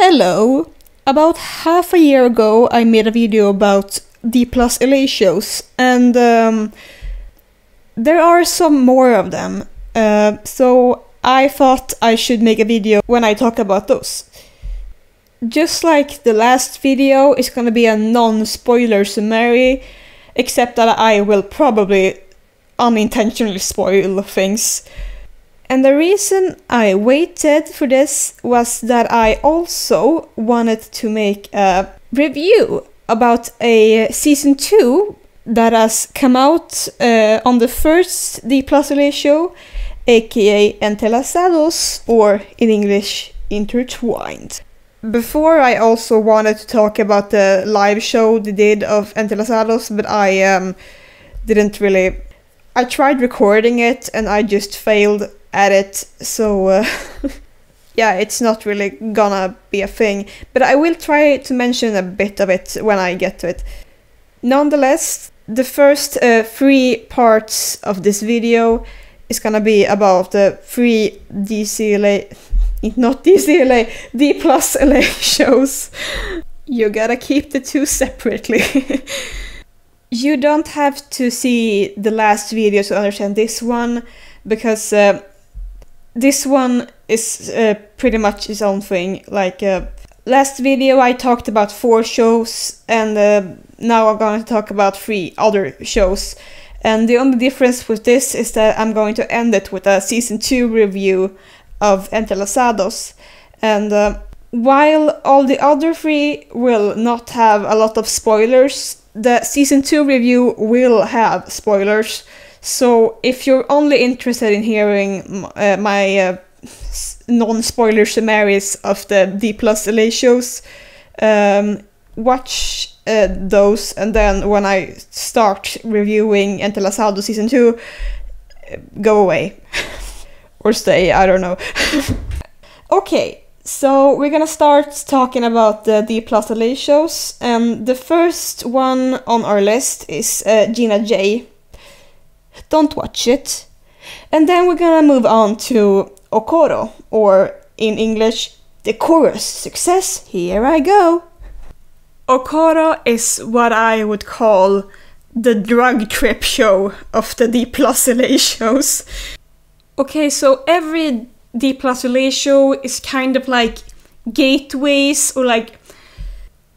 Hello! About half a year ago I made a video about D+LA shows, and there are some more of them, so I thought I should make a video when I talk about those. Just like the last video, it's gonna be a non-spoiler summary, except that I will probably unintentionally spoil things. And the reason I waited for this was that I also wanted to make a review about a season 2 that has come out on the first D+LA show, aka Entrelazados, or in English, Intertwined. Before I also wanted to talk about the live show they did of Entrelazados, but I didn't really... I tried recording it and I just failed at it, so yeah, it's not really gonna be a thing, but I will try to mention a bit of it when I get to it. Nonetheless, the first 3 parts of this video is gonna be about the 3 D+LA shows. You gotta keep the 2 separately. You don't have to see the last video to understand this one, because this one is pretty much its own thing. Like last video I talked about 4 shows, and now I'm going to talk about 3 other shows. And the only difference with this is that I'm going to end it with a season 2 review of Entrelazados. And while all the other 3 will not have a lot of spoilers, the season 2 review will have spoilers. So if you're only interested in hearing my non-spoiler summaries of the D+LA shows, watch those, and then when I start reviewing Entrelazados season 2, go away. Or stay, I don't know. Okay, so we're gonna start talking about the D+LA shows, and the first one on our list is Gina J. Don't watch it. And then we're gonna move on to Okoro, or in English, the chorus success, here I go. Okoro is what I would call the drug trip show of the D+LA shows. Okay, so every D+LA show is kind of like gateways, or like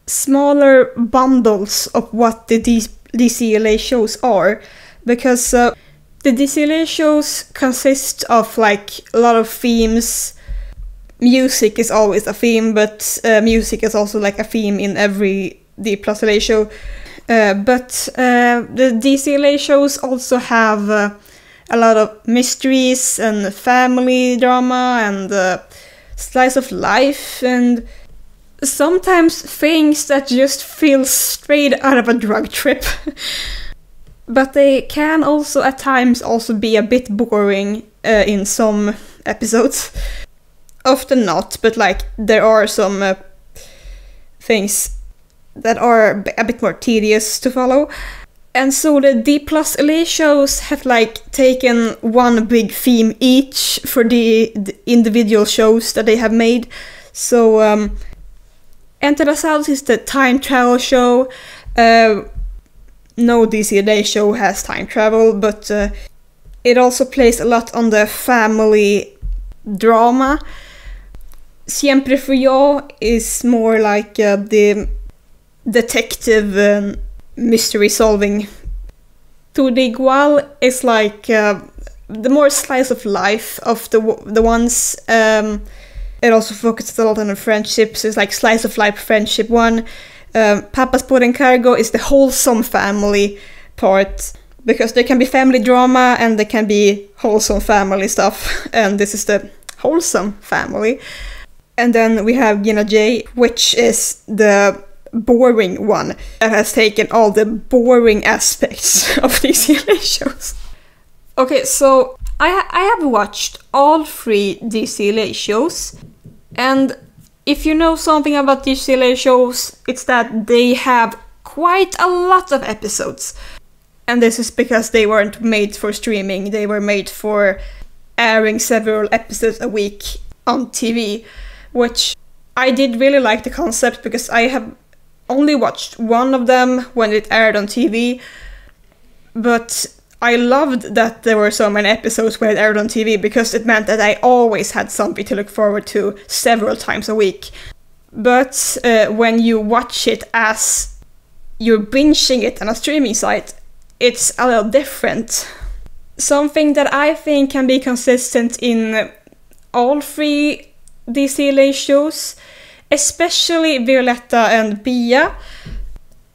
smaller bundles of what the DCLA shows are. Because the DCLA shows consist of like a lot of themes. Music is always a theme, but music is also like a theme in every D+LA show. But the DCLA shows also have a lot of mysteries and family drama and slice of life, and sometimes things that just feel straight out of a drug trip. But they can also at times also be a bit boring in some episodes. Often not, but like there are some things that are a bit more tedious to follow. And so the D+LA shows have like taken one big theme each for the individual shows that they have made. So Entrelazados is the time travel show. No DCLA show has time travel, but it also plays a lot on the family drama. Siempre Fui Yo is more like the detective mystery solving. Tu de Igual is like the more slice of life of the ones. It also focuses a lot on the friendships. It's like slice of life friendship one. Papas por encargo is the wholesome family part, because there can be family drama and there can be wholesome family stuff, and this is the wholesome family. And then we have Gina J, which is the boring one that has taken all the boring aspects of these shows. Okay, so I have watched all 3 DCLA shows, and if you know something about DCLA shows, it's that they have quite a lot of episodes. And this is because they weren't made for streaming, they were made for airing several episodes a week on TV, which I did really like the concept because I have only watched one of them when it aired on TV, but I loved that there were so many episodes when it aired on TV because it meant that I always had something to look forward to several times a week. But when you watch it as you're binging it on a streaming site, it's a little different. Something that I think can be consistent in all three D+LA shows, especially Violetta and Bia,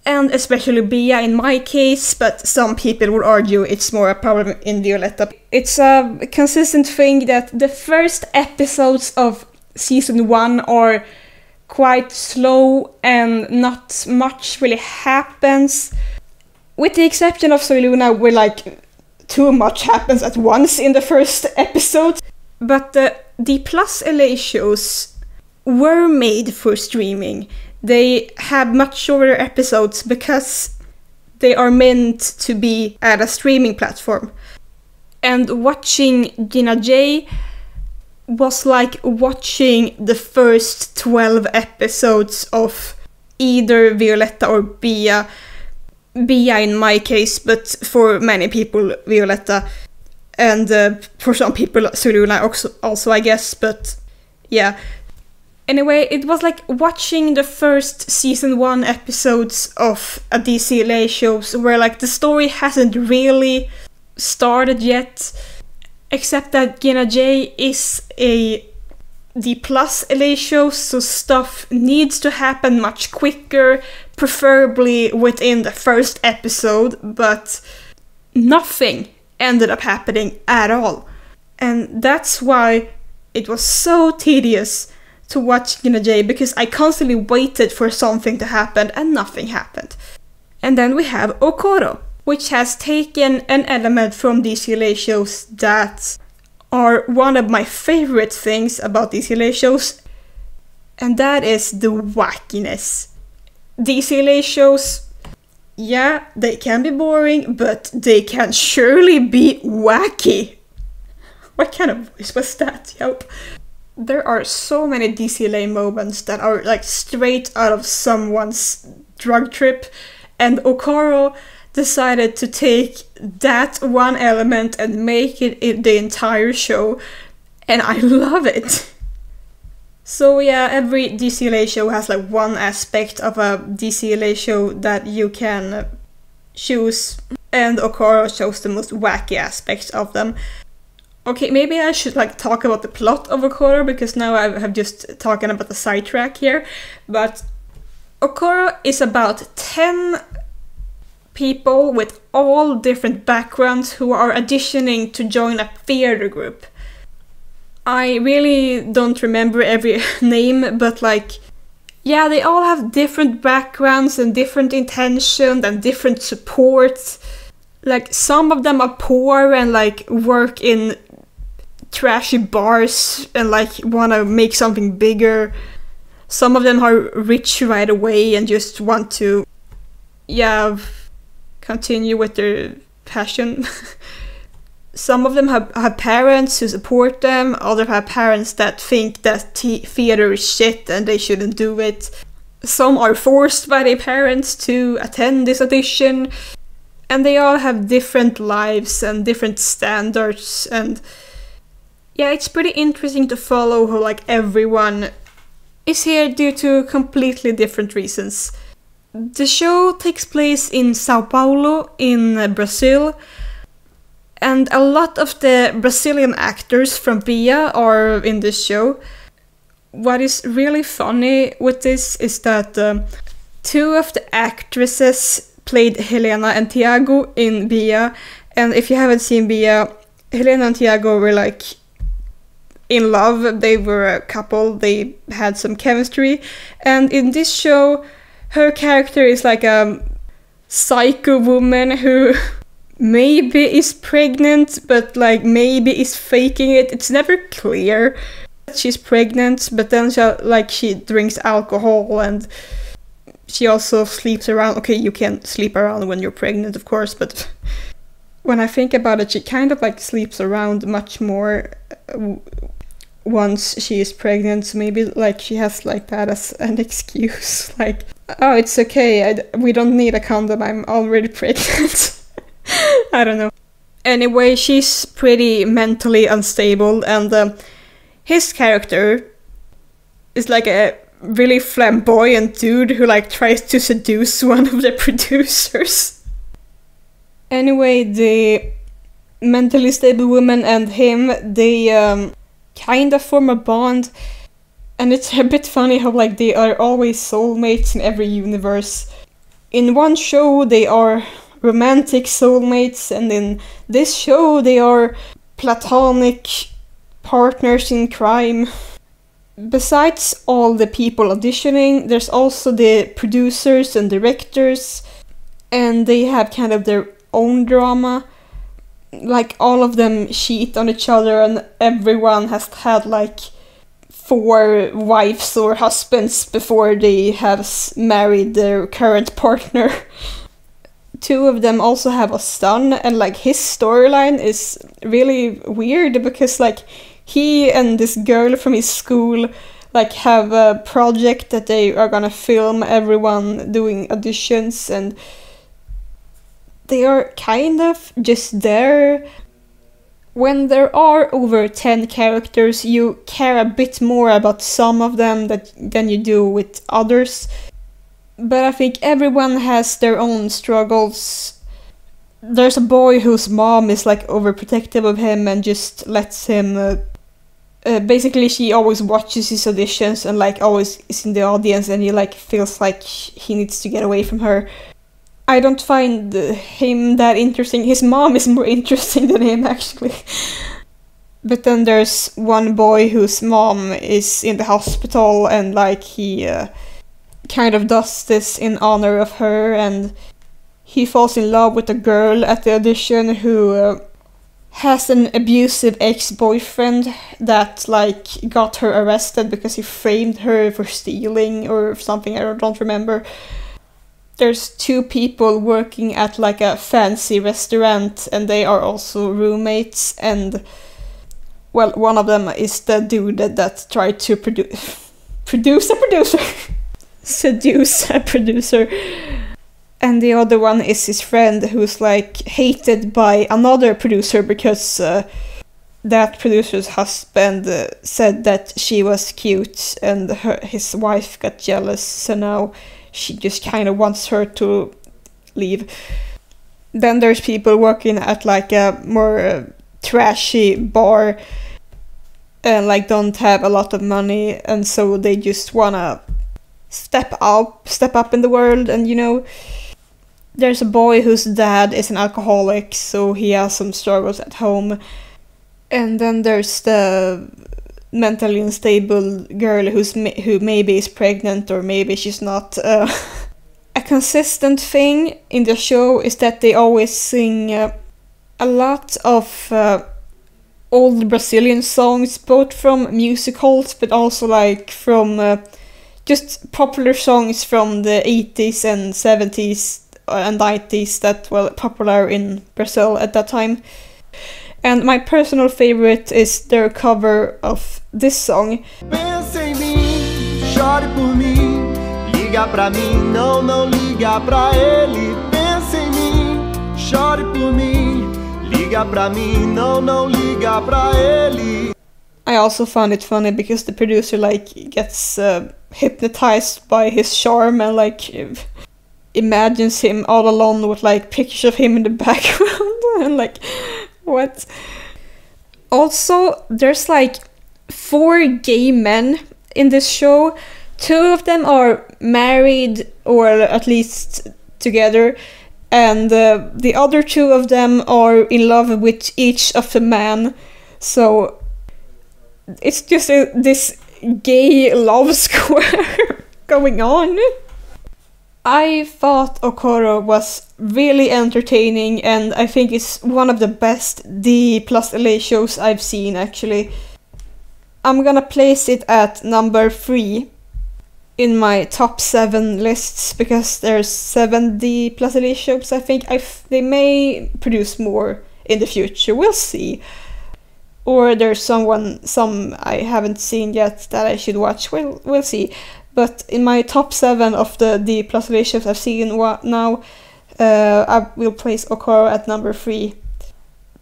and especially Bia in my case, but some people would argue it's more a problem in Violetta. It's a consistent thing that the first episodes of season 1 are quite slow and not much really happens, with the exception of Soiluna, where like too much happens at once in the first episode. But the D+LA shows were made for streaming. They have much shorter episodes because they are meant to be at a streaming platform. And watching Gina J was like watching the first 12 episodes of either Violetta or Bia. Bia in my case, but for many people Violetta, and for some people Soiluna also I guess, but yeah. Anyway, it was like watching the first season 1 episodes of a D+LA shows where like the story hasn't really started yet, except that Gina J is a D+LA show, so stuff needs to happen much quicker, preferably within the first episode, but nothing ended up happening at all. And that's why it was so tedious to watch Gina J, because I constantly waited for something to happen and nothing happened. And then we have Okoro, which has taken an element from D+LA shows that are one of my favorite things about D+LA shows, and that is the wackiness. D+LA shows, yeah, they can be boring, but they can surely be wacky. What kind of voice was that? Yep. There are so many D+LA moments that are like straight out of someone's drug trip, and Okoro decided to take that one element and make it the entire show, and I love it. So yeah, every D+LA show has like one aspect of a D+LA show that you can choose, and Okoro chose the most wacky aspects of them. Okay, maybe I should like talk about the plot of Okoro, because now I have just talking about the sidetrack here, but Okoro is about 10 people with all different backgrounds who are auditioning to join a theater group. I really don't remember every name, but like, yeah, they all have different backgrounds and different intentions and different support. Like, some of them are poor and like work in trashy bars and like want to make something bigger. Some of them are rich right away and just want to, yeah, continue with their passion. Some of them have parents who support them, others have parents that think that theater is shit and they shouldn't do it. Some are forced by their parents to attend this audition, and they all have different lives and different standards, and yeah, it's pretty interesting to follow how like everyone is here due to completely different reasons. The show takes place in Sao Paulo in Brazil, and a lot of the Brazilian actors from Bia are in this show. What is really funny with this is that 2 of the actresses played Helena and Tiago in Bia, and if you haven't seen Bia, Helena and Tiago were like in love, they were a couple, they had some chemistry, and in this show her character is like a psycho woman who maybe is pregnant, but like maybe is faking it. It's never clear that she's pregnant, but then she drinks alcohol and she also sleeps around. Okay, you can sleep around when you're pregnant, of course, but when I think about it, she kind of like sleeps around much more once she is pregnant, so maybe like she has like that as an excuse, like, oh, it's okay, we don't need a condom, I'm already pregnant. I don't know. Anyway, she's pretty mentally unstable, and his character is like a really flamboyant dude who like tries to seduce one of the producers. Anyway, the mentally stable woman and him, they kind of form a bond, and it's a bit funny how like they are always soulmates in every universe. In one show they are romantic soulmates, and in this show they are platonic partners in crime. Besides all the people auditioning, there's also the producers and directors, and they have kind of their own drama. Like, all of them cheat on each other, and everyone has had like 4 wives or husbands before they have married their current partner. 2 of them also have a son, and like his storyline is really weird because like he and this girl from his school like have a project that they are gonna film everyone doing auditions, and they are kind of just there. When there are over 10 characters, you care a bit more about some of them than you do with others. But I think everyone has their own struggles. There's a boy whose mom is like overprotective of him and just lets him... basically she always watches his auditions and like always is in the audience, and he like feels like he needs to get away from her. I don't find him that interesting. His mom is more interesting than him, actually. But then there's one boy whose mom is in the hospital, and like he kind of does this in honor of her, and he falls in love with a girl at the audition who has an abusive ex-boyfriend that like got her arrested because he framed her for stealing or something, I don't remember. There's 2 people working at like a fancy restaurant, and they are also roommates, and well, one of them is the dude that tried to seduce a producer, and the other one is his friend who's like hated by another producer because that producer's husband said that she was cute, and his wife got jealous, so now she just kind of wants her to leave. Then there's people working at like a more trashy bar and like don't have a lot of money, and so they just wanna step up in the world. And you know, there's a boy whose dad is an alcoholic, so he has some struggles at home. And then there's the mentally unstable girl who maybe is pregnant or maybe she's not. A consistent thing in the show is that they always sing a lot of old Brazilian songs, both from musicals but also like from just popular songs from the 80s and 70s and 90s that were popular in Brazil at that time. And my personal favorite is their cover of this song. Pensa em mim, chore por mim, liga pra mim, não liga pra ele. Pensa em mim, chore por mim, liga pra mim, não liga pra ele. I also found it funny because the producer like gets hypnotized by his charm and like imagines him all alone with like pictures of him in the background and like, what? Also, there's like 4 gay men in this show. 2 of them are married or at least together, and the other 2 of them are in love with each of the men. So it's just this gay love square going on. I thought Okoro was really entertaining, and I think it's one of the best D+LA shows I've seen, actually. I'm gonna place it at number 3 in my top 7 lists, because there's 7 D+LA shows, I think. They may produce more in the future, we'll see. or there's some I haven't seen yet that I should watch. We'll see. But in my top 7 of the D+LA shows I've seen now, I will place Okara at number 3.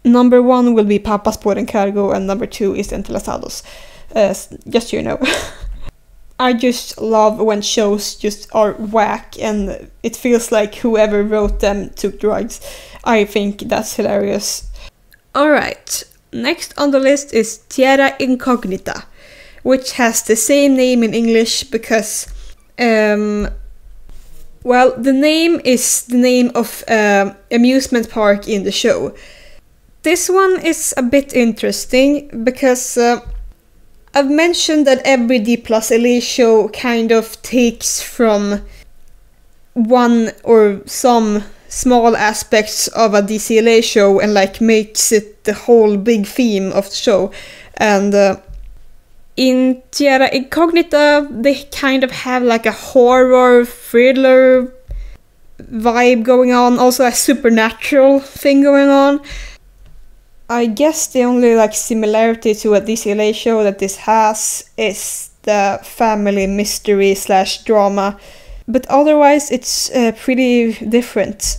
Number 1 will be Pappaspår and Cargo, and number 2 is Entrelazados. Just so you know. I just love when shows just are whack and it feels like whoever wrote them took drugs. I think that's hilarious. Alright, next on the list is Terra Incognita, which has the same name in English because, well, the name is the name of amusement park in the show. This one is a bit interesting because I've mentioned that every D+LA show kind of takes from one or some small aspects of a DCLA show and like makes it the whole big theme of the show. And in Terra Incognita, they kind of have like a horror thriller vibe going on, also a supernatural thing going on. I guess the only like similarity to a DCLA show that this has is the family mystery / drama, but otherwise it's pretty different.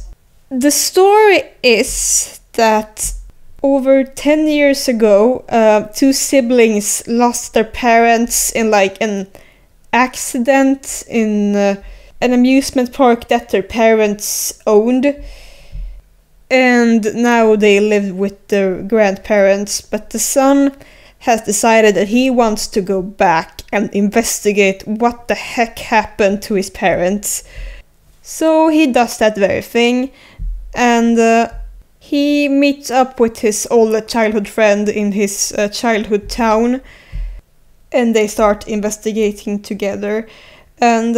The story is that over 10 years ago, 2 siblings lost their parents in like an accident in an amusement park that their parents owned. And now they live with their grandparents, but the son has decided that he wants to go back and investigate what the heck happened to his parents. So he does that very thing, and he meets up with his old childhood friend in his childhood town, and they start investigating together. And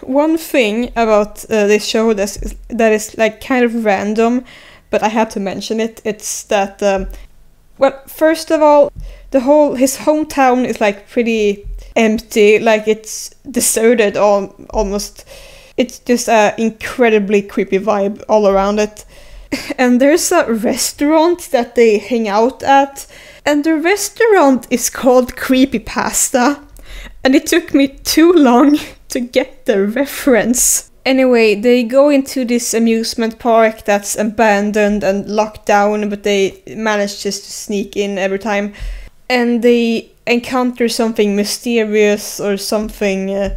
one thing about this show that is like kind of random, but I had to mention it, it's that, well, first of all, his hometown is like pretty empty, like it's deserted almost. It's just an incredibly creepy vibe all around it. And there's a restaurant that they hang out at, and the restaurant is called Creepypasta. And it took me too long to get the reference. Anyway, they go into this amusement park that's abandoned and locked down, but they manage just to sneak in every time. And they encounter something mysterious or something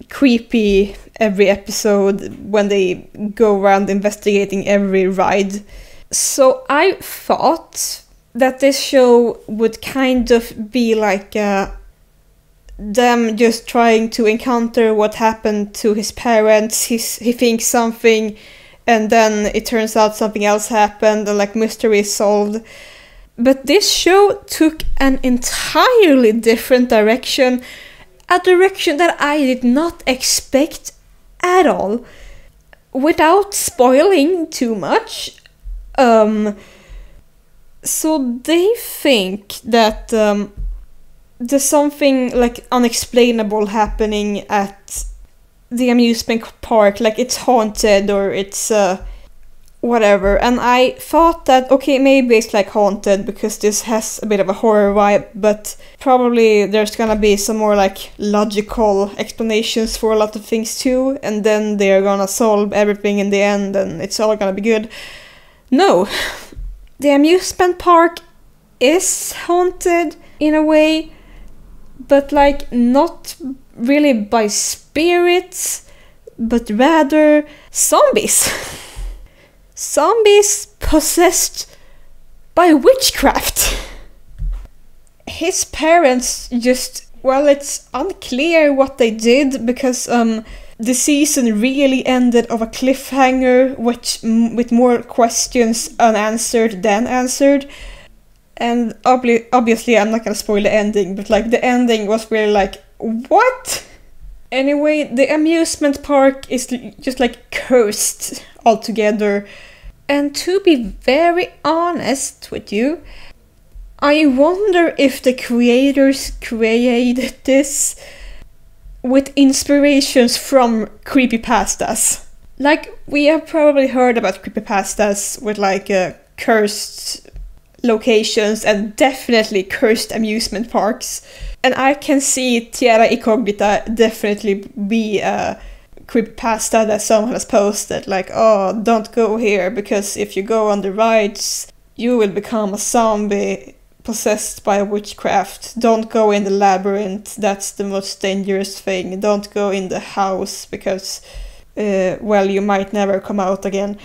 creepy every episode when they go around investigating every ride. So I thought that this show would kind of be like them just trying to encounter what happened to his parents. He thinks something, and then it turns out something else happened, and like mystery is solved. But this show took an entirely different direction, a direction that I did not expect at all. Without spoiling too much, so they think that there's something like unexplainable happening at the amusement park, like it's haunted or it's whatever. And I thought that, okay, maybe it's like haunted because this has a bit of a horror vibe, but probably there's gonna be some more like logical explanations for a lot of things too, and then they're gonna solve everything in the end and it's all gonna be good. No, the amusement park is haunted in a way, but like not really by spirits, but rather zombies. Zombies possessed by witchcraft. His parents just, well, it's unclear what they did because the season really ended on a cliffhanger with more questions unanswered than answered. And obviously I'm not gonna spoil the ending, but like the ending was really like, what? Anyway, the amusement park is just like cursed altogether. And to be very honest with you, I wonder if the creators created this with inspirations from creepypastas. Like, we have probably heard about creepypastas with like cursed locations and definitely cursed amusement parks. And I can see Terra Incognita definitely be a creepypasta that someone has posted, like, oh, don't go here because if you go on the rides, you will become a zombie possessed by witchcraft. Don't go in the labyrinth, that's the most dangerous thing. Don't go in the house because, well, you might never come out again.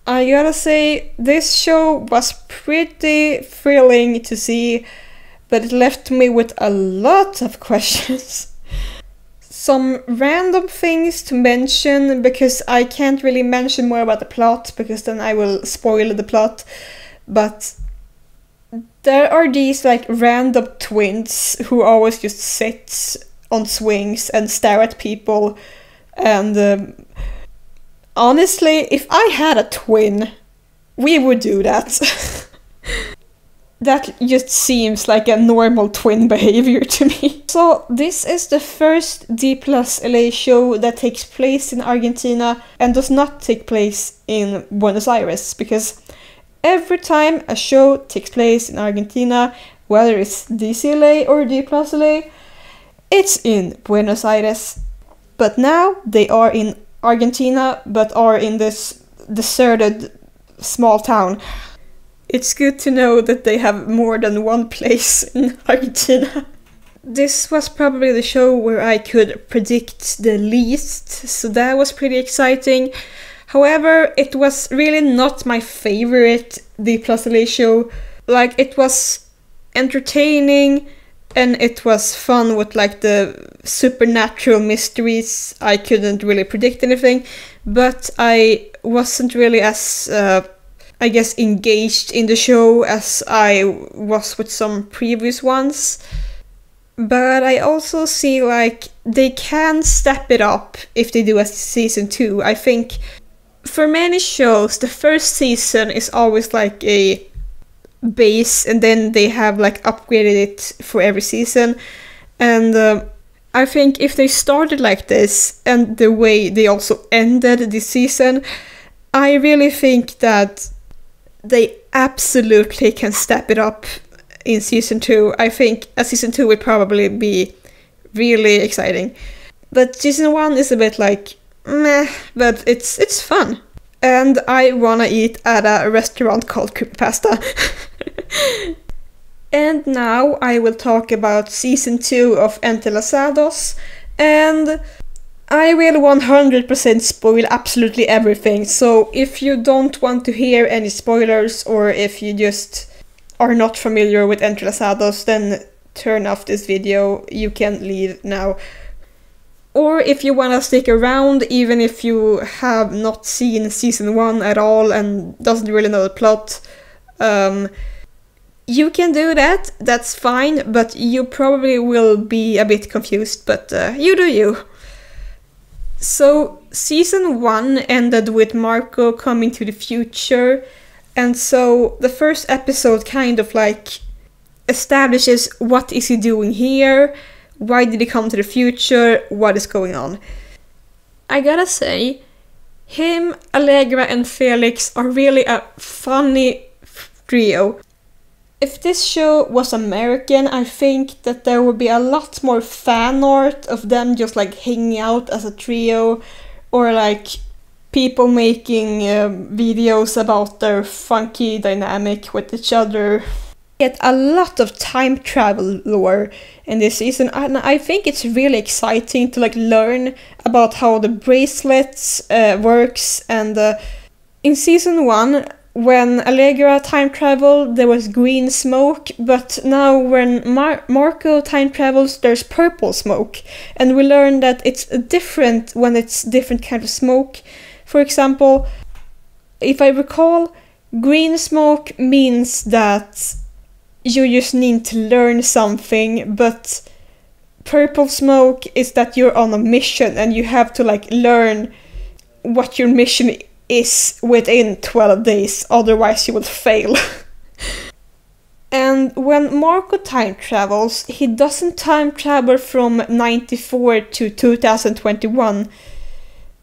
I gotta say, this show was pretty thrilling to see, but it left me with a lot of questions. Some random things to mention, because I can't really mention more about the plot, because then I will spoil the plot. But there are these like random twins who always just sit on swings and stare at people. And honestly, if I had a twin, we would do that. That just seems like a normal twin behavior to me. So this is the first D+LA show that takes place in Argentina and does not take place in Buenos Aires, because every time a show takes place in Argentina, whether it's D+LA or D+LA, it's in Buenos Aires. But now they are in Argentina, but are in this deserted small town. It's good to know that they have more than one place in Argentina. This was probably the show where I could predict the least, so that was pretty exciting. However, it was really not my favorite D+LA show. Like, it was entertaining and it was fun with like the supernatural mysteries. I couldn't really predict anything, but I wasn't really as I guess engaged in the show as I was with some previous ones. But I also see like they can step it up if they do a season 2. I think for many shows the first season is always like a base, and then they have like upgraded it for every season. And I think if they started like this and the way they also ended this season, I really think that they absolutely can step it up in season 2. I think a season 2 would probably be really exciting. But season 1 is a bit like meh, but it's fun. And I wanna eat at a restaurant called Creepypasta. And now I will talk about season 2 of Entrelazados, and I will 100% spoil absolutely everything, so if you don't want to hear any spoilers, or if you just are not familiar with Entrelazados, then turn off this video, you can leave now. Or if you want to stick around, even if you have not seen season 1 at all and doesn't really know the plot, you can do that, that's fine, but you probably will be a bit confused, but you do you. So, season 1 ended with Marco coming to the future, and so the first episode kind of like establishes what is he doing here, why did he come to the future, what is going on. I gotta say, him, Allegra and Felix are really a funny trio. If this show was American, I think that there would be a lot more fan art of them just like hanging out as a trio, or like people making videos about their funky dynamic with each other. Get a lot of time travel lore in this season, and I think it's really exciting to like learn about how the bracelets works. And in season 1, when Allegra time traveled, there was green smoke, but now when Marco time travels, there's purple smoke. And we learned that it's different when it's different kind of smoke. For example, if I recall, green smoke means that you just need to learn something, but purple smoke is that you're on a mission and you have to like learn what your mission is within 12 days, otherwise you will fail. And when Marco time travels, he doesn't time travel from 94 to 2021.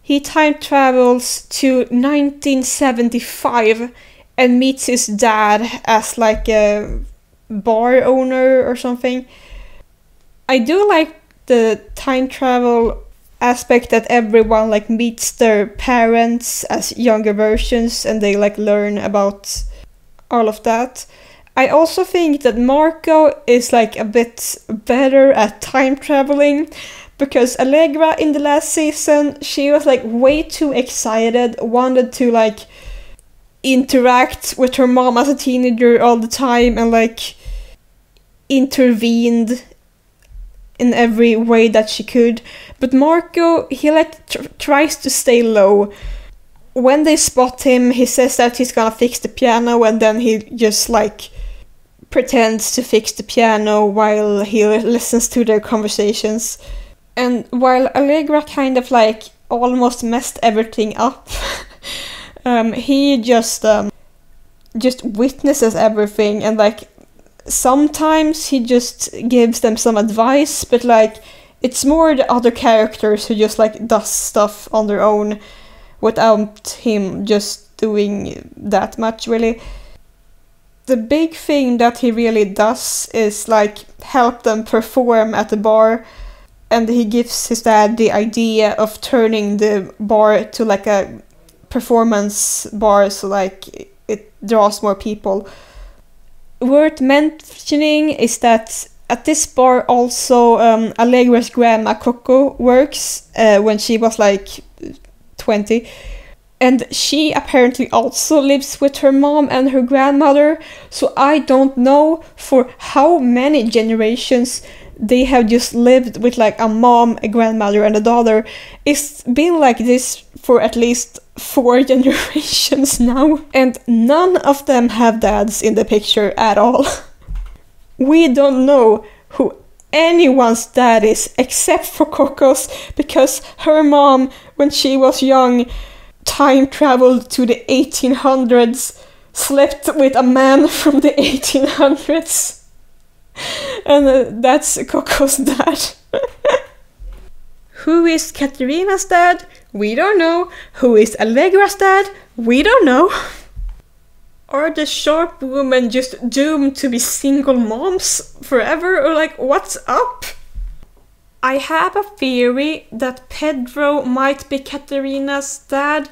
He time travels to 1975, and meets his dad as like a bar owner or something. I do like the time travel aspect that everyone like meets their parents as younger versions and they like learn about all of that. I also think that Marco is like a bit better at time traveling, because Allegra in the last season, she was like way too excited, wanted to like interact with her mom as a teenager all the time and like intervened in every way that she could. But Marco, he like tries to stay low. When they spot him, he says that he's gonna fix the piano, and then he just like pretends to fix the piano while he listens to their conversations. And while Allegra kind of like almost messed everything up, he just witnesses everything, and like sometimes he just gives them some advice, but like it's more the other characters who just like does stuff on their own without him just doing that much really. The big thing that he really does is like help them perform at the bar, and he gives his dad the idea of turning the bar to like a performance bar, so like it draws more people. Worth mentioning is that at this bar also Allegra's grandma Coco works when she was like 20. And she apparently also lives with her mom and her grandmother, so I don't know for how many generations they have just lived with like a mom, a grandmother and a daughter. It's been like this for at least 4 generations now, and none of them have dads in the picture at all. We don't know who anyone's dad is except for Coco's, because her mom, when she was young, time traveled to the 1800s, slept with a man from the 1800s, and that's Coco's dad. Who is Katerina's dad? We don't know. Who is Allegra's dad? We don't know. Are the sharp women just doomed to be single moms forever, or like what's up? I have a theory that Pedro might be Katerina's dad,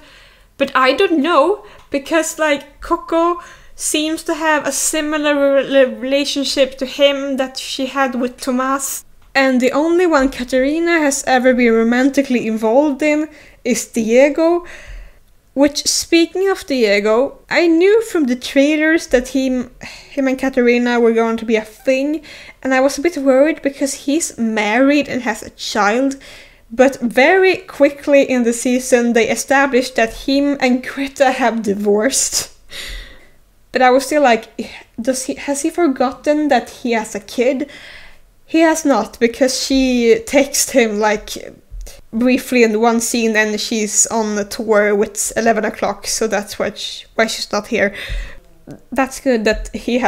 but I don't know, because like Coco seems to have a similar relationship to him that she had with Tomas, and the only one Katerina has ever been romantically involved in is Diego. Which, speaking of Diego, I knew from the trailers that him and Katerina were going to be a thing, and I was a bit worried because he's married and has a child, but very quickly in the season they established that him and Greta have divorced. But I was still like, has he forgotten that he has a kid? He has not, because she texted him like briefly in one scene and she's on the tour with 11 o'clock, so that's why she's not here. That's good that they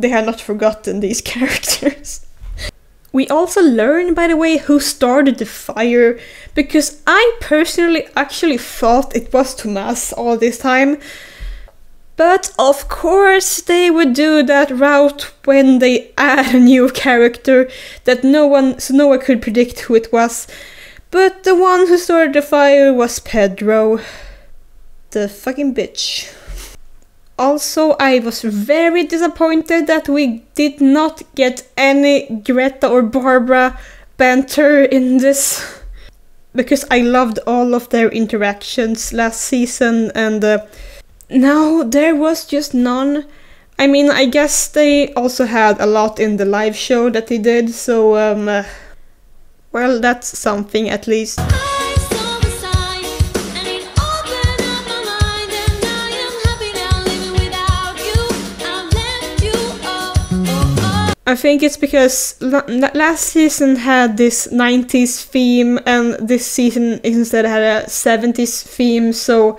have not forgotten these characters. We also learn, by the way, who started the fire, because I personally actually thought it was Tomas all this time. But of course they would do that route when they add a new character that no one could predict who it was. But the one who started the fire was Pedro. The fucking bitch. Also, I was very disappointed that we did not get any Greta or Barbara banter in this, because I loved all of their interactions last season, and now there was just none. I mean, I guess they also had a lot in the live show that they did, so well, that's something at least. I think it's because last season had this 90s theme and this season instead had a 70s theme, so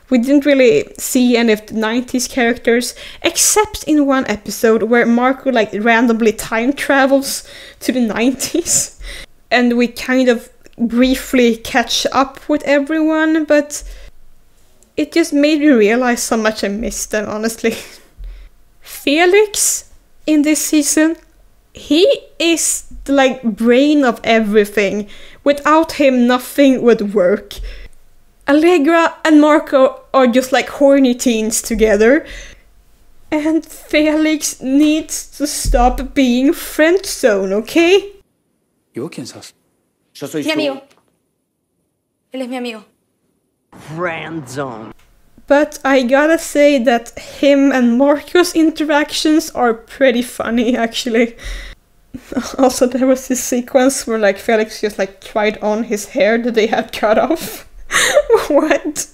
we didn't really see any of the 90s characters, except in one episode where Marco like randomly time travels to the 90s. And we kind of briefly catch up with everyone, but it just made me realize how much I missed them, honestly. Felix, in this season, he is the like brain of everything. Without him, nothing would work. Allegra and Marco are just like horny teens together. And Felix needs to stop being friendzone, okay? ¿Y vos quién sos? Yo soy Mi amigo. Él es mi amigo. Friendzone. But I gotta say that him and Marco's interactions are pretty funny, actually. Also, there was this sequence where like Felix just like tried on his hair that they had cut off. What?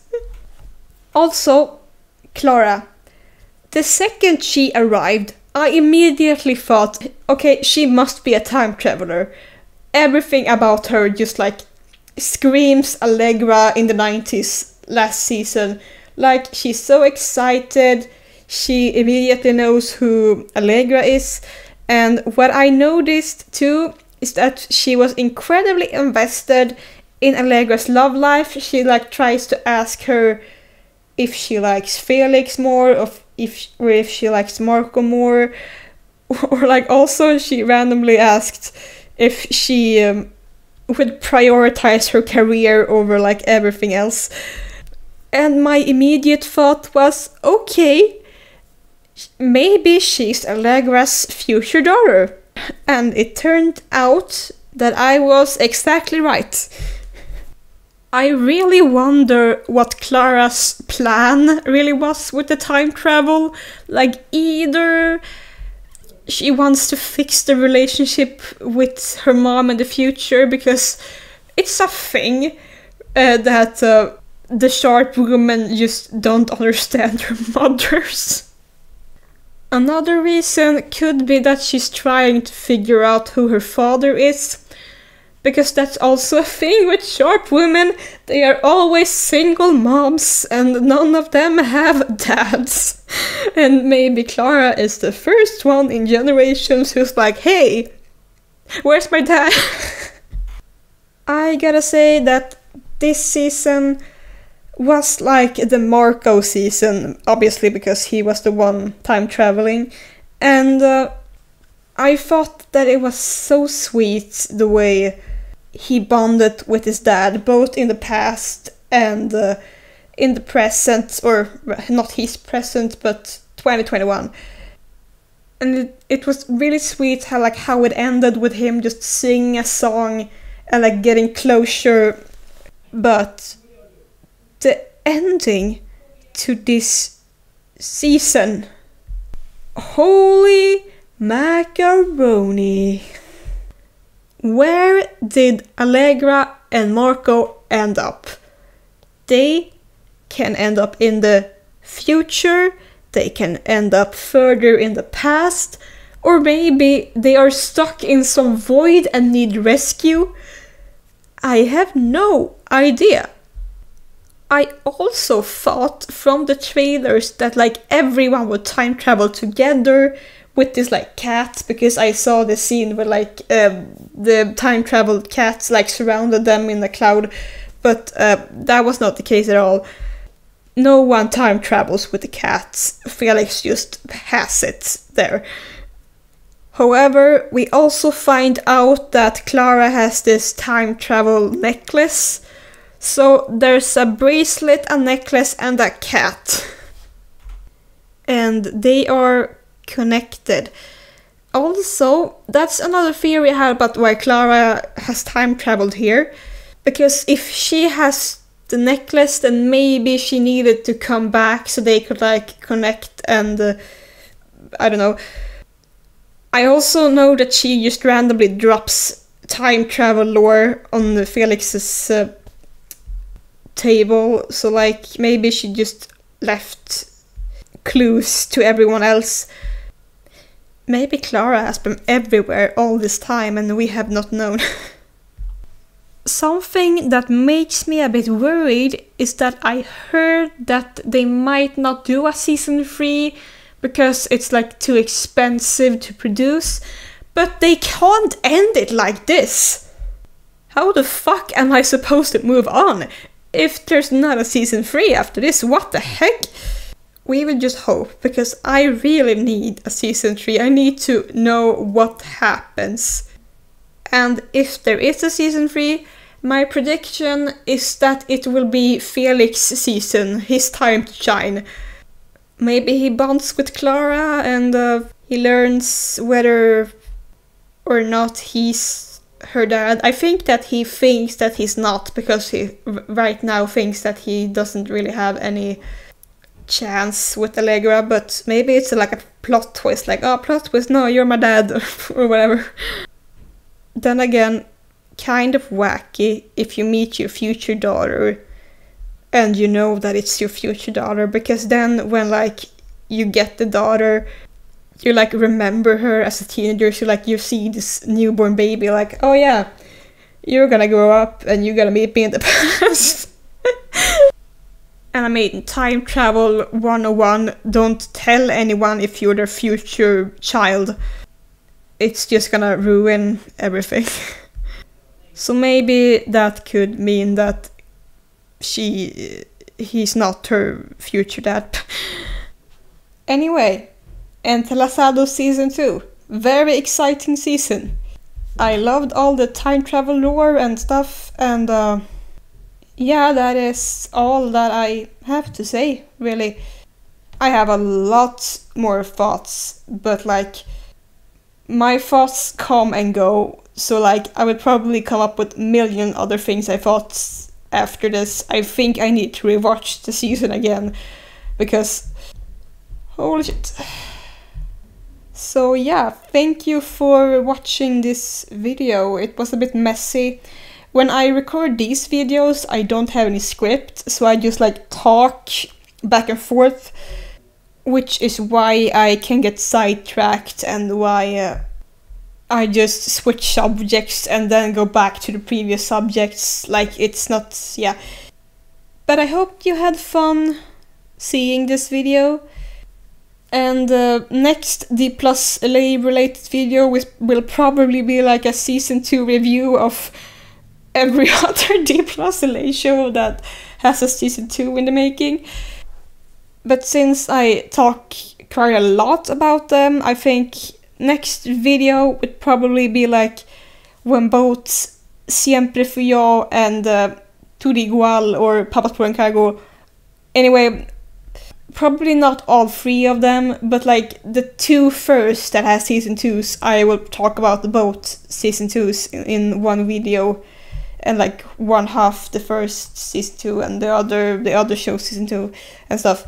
Also, Clara. The second she arrived, I immediately thought, okay, she must be a time traveler. Everything about her just like screams Allegra in the 90s last season. Like, she's so excited, she immediately knows who Allegra is. And what I noticed too is that she was incredibly invested in Allegra's love life. She like tries to ask her if she likes Felix more, or if she likes Marco more, or like also she randomly asked if she would prioritize her career over like everything else. And my immediate thought was, okay, maybe she's Allegra's future daughter. And it turned out that I was exactly right. I really wonder what Clara's plan really was with the time travel. Like, either she wants to fix the relationship with her mom in the future, because it's a thing that the sharp women just don't understand their mothers. Another reason could be that she's trying to figure out who her father is. Because that's also a thing with sharp women. They are always single moms and none of them have dads. And maybe Clara is the first one in generations who's like, hey, where's my dad? I gotta say that this season was like the Marco season, obviously because he was the one time traveling. And I thought that it was so sweet the way he bonded with his dad, both in the past and in the present, or not his present, but 2021. And it was really sweet how it ended with him just singing a song and like getting closure. But the ending to this season, holy macaroni. Where did Allegra and Marco end up? They can end up in the future, they can end up further in the past, or maybe they are stuck in some void and need rescue. I have no idea. I also thought from the trailers that like everyone would time travel together with this like cat, because I saw the scene where like the time travel cats like surrounded them in the cloud, but that was not the case at all. No one time travels with the cats. Felix just has it there. However, we also find out that Clara has this time travel necklace. So there's a bracelet, a necklace, and a cat. And they are connected. Also, that's another theory I had about why Clara has time traveled here. Because if she has the necklace, then maybe she needed to come back so they could like connect and I don't know. I also know that she just randomly drops time travel lore on Felix's table, so like maybe she just left clues to everyone else. Maybe Clara has been everywhere all this time and we have not known. Something that makes me a bit worried is that I heard that they might not do a season 3 because it's like too expensive to produce, but they can't end it like this. How the fuck am I supposed to move on? if there's not a season 3 after this, what the heck? We will just hope, because I really need a season 3. I need to know what happens. And if there is a season 3, my prediction is that it will be Felix's season, his time to shine. Maybe he bonds with Clara and he learns whether or not he's her dad. I think that he thinks that he's not, because he right now thinks that he doesn't really have any chance with Allegra, but maybe it's like a plot twist, like, oh, plot twist, no, you're my dad, or whatever. Then again, kind of wacky if you meet your future daughter and you know that it's your future daughter, because then when like you get the daughter, you like remember her as a teenager, so like you see this newborn baby, like, oh yeah, you're gonna grow up and you're gonna meet me in the past. And I made time travel 101, don't tell anyone if you're their future child. It's just gonna ruin everything. So maybe that could mean that he's not her future dad. Anyway, Entrelazados season 2. Very exciting season. I loved all the time travel lore and stuff, and yeah, that is all that I have to say, really. I have a lot more thoughts, but like, my thoughts come and go, so like, I would probably come up with a million other things I thought after this. I think I need to rewatch the season again, because holy shit. So yeah, thank you for watching this video. It was a bit messy. When I record these videos, I don't have any script, so I just like talk back and forth, which is why I can get sidetracked and why I just switch subjects and then go back to the previous subjects. Like, it's not, yeah. But I hope you had fun seeing this video. And next D+LA related video will probably be like a season 2 review of every other D+LA show that has a season 2 in the making. But since I talk quite a lot about them, I think next video would probably be like when both Siempre Fui Yo and Todo Igual or Papas por Encargo. Anyway, probably not all 3 of them, but like the 2 first that has season 2s, I will talk about both season 2s in one video, and like one half the first season 2 and the other show season 2 and stuff.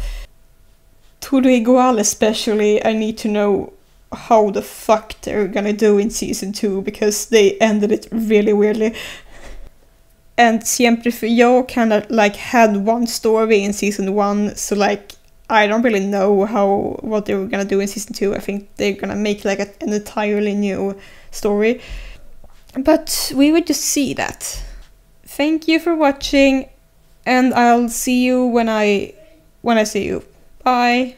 Todo Igual especially, I need to know how the fuck they're gonna do in season 2, because they ended it really weirdly. And Siempre Fui Yo kinda like had one story in season 1, so like I don't really know what they were gonna do in season 2. I think they're gonna make like an entirely new story. But we would just see that. Thank you for watching, and I'll see you when I see you. Bye.